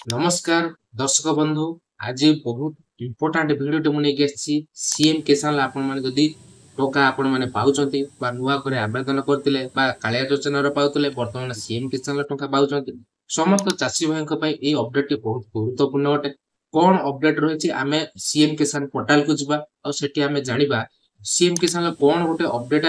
नमस्कार दर्शक बंधु। आज बहुत इम्पोर्टाट भिडियो मुझे सीएम किसान आपण मैंने जदि टका आपण मैंने पाउचंती नुआ करे आवेदन करते कालिया योजन पाते बर्तमान सीएम किसान टका पाउच समस्त चाषी भाई ये अपडेट टी बहुत गुरुत्वपूर्ण अटे। कौन अपडेट रही आम सीएम किसान पोर्टाल को जीवा आम जाना सीएम किसान कौन गोटे अपडेट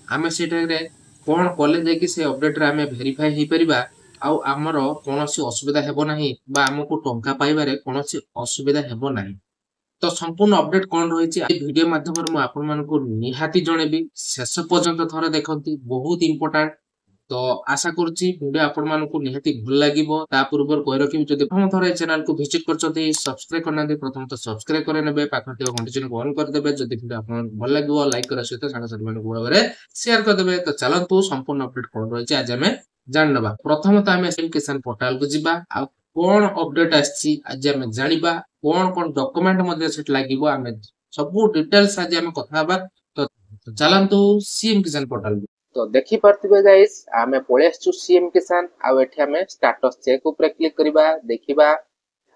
आम से कौन कले जाकि से अपडेट आम भेरीफाई हो पार आउ आमर कौन असुविधा हेब नाही बा आमको टंका पाइबारे कौन असुविधा हेब नाही। तो संपूर्ण अपडेट कौन रही वीडियो माध्यम निहाती जनइबी शेष पर्यंत थरे देखती बहुत इंपोर्टेंट। तो आशा करुच्ची वीडियो आपण मानक निहाती भल लगे। पूर्व कही रखी जब प्रथम थर चैनल को विजिट कर सब्सक्राइब करना प्रथम तो सब्सक्राइब करे पाखे घंटी को ऑन करदे जब वीडियो आपन भल लगे लाइक कर सहित सांगसाथी भाई शेयर करदे। तो चलतु संपूर्ण अपडेट कौन रही आज आम जान नवा। प्रथम तो आम सीएम किसान पोर्टाल को जीवा आ कौन अपडेट आज आम जानिबा कौन कौन डॉक्यूमेंट लगे आम सब डिटेल्स आज आम कथा। तो चलतु सीएम किसान पोर्टाल तो देखि पार्थिबे गाइस आमे पळे आछू सीएम किसान आ एठी आमे स्टेटस चेक ऊपर क्लिक करिबा देखिबा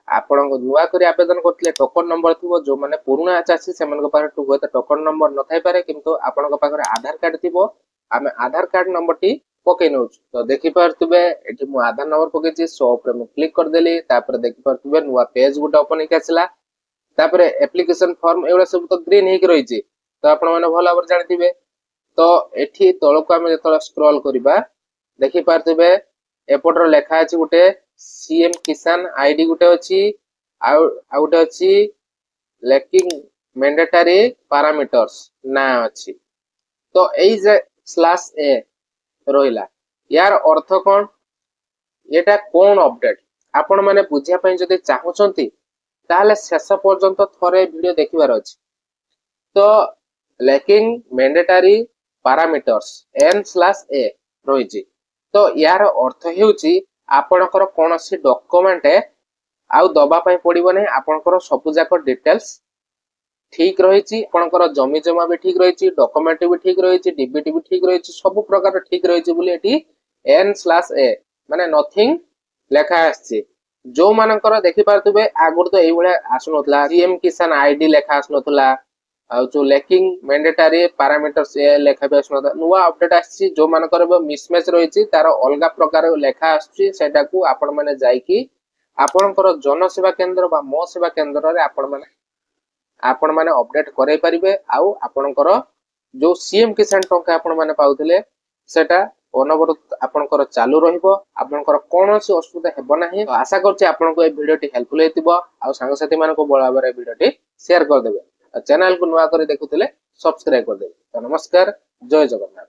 आपण नुआ करी आवेदन करथिले टोकन नंबर थिबो जो माने पुराना चासी सेमन को पारे टु होता टोकन नंबर न थाई पारे किंतु आपण को पाखरे आधार कार्ड थिबो आमे आधार कार्ड नंबर टी पके नउछ। तो देखि पार्थिबे एठी मु आधार नंबर पके छी सो ऊपर मु क्लिक कर देली तापर देखि पार्थिबे नुआ पेज गुटा ओपन के आसला तापर एप्लीकेशन फॉर्म एवरा सब तो ग्रीन हे के रही छी। तो आपण माने भला बर जानिथिबे। तो एठी तळको आमे जतला स्क्रॉल करिबा देखि पारथिबे एपटर लेखा अछि गुटे सीएम किसान आईडी गुटे अछि आ गुटे अछि लैकिंग मैंडेटरी पैरामीटर्स ना अछि। तो एई जे स्लैश ए रोइला यार अर्थ कोन एटा कोन अपडेट आपण माने बुझिया पई जदि चाहुचंती ताले शेष पर्यंत थरे वीडियो देखिबार अछि। तो लैकिंग मैंडेटरी पैरामीटर्स n/a रही। तो यार अर्थ हेउची आपणकर कोनसी डॉक्यूमेंट आउ दबा पई पड़िबो नै आपणकर सब जाक डिटेल्स ठीक रही आपणकर जमी जमा भी ठीक रही डॉक्यूमेंट भी ठीक रही डीबीटी भी ठीक रही सब प्रकार ठीक रही बोली एटी n/a माने नथिंग लेखा आछि। जो मानकर देखि पारतबे आगुर तो एई बळे आसनोतला सीएम किसान आईडी लेखा आसनोतला जो लैकिंग मैंडेटरी पैरामीटर्स ए लेखा भी आसनोता नुवा अपडेट आछि। जो मानकर मिसमैच रही तार अलग प्रकार लेखा आछि सेटा को आपण माने जाई कि आपणकर जनसेवा केंद्र बा मो सेवा केंद्र रे आपण माने अपडेट करै परिबे आउ आपणकर जो सीएम किसान टंका आपण माने पाउथिले सेटा अनवरत आपणकर चालू रहिबो आपणकर कोनोसी असुविधा हेबो नाही। आशा करछि आपनको ए वीडियो टी हेल्पफुल हेतिबो आउ संगसाथी मानको बळाबरे वीडियो टी शेयर कर देबे चैनल को नुआ करे देखुथिले सब्सक्राइब कर देबे। तो नमस्कार जय जगन्नाथ।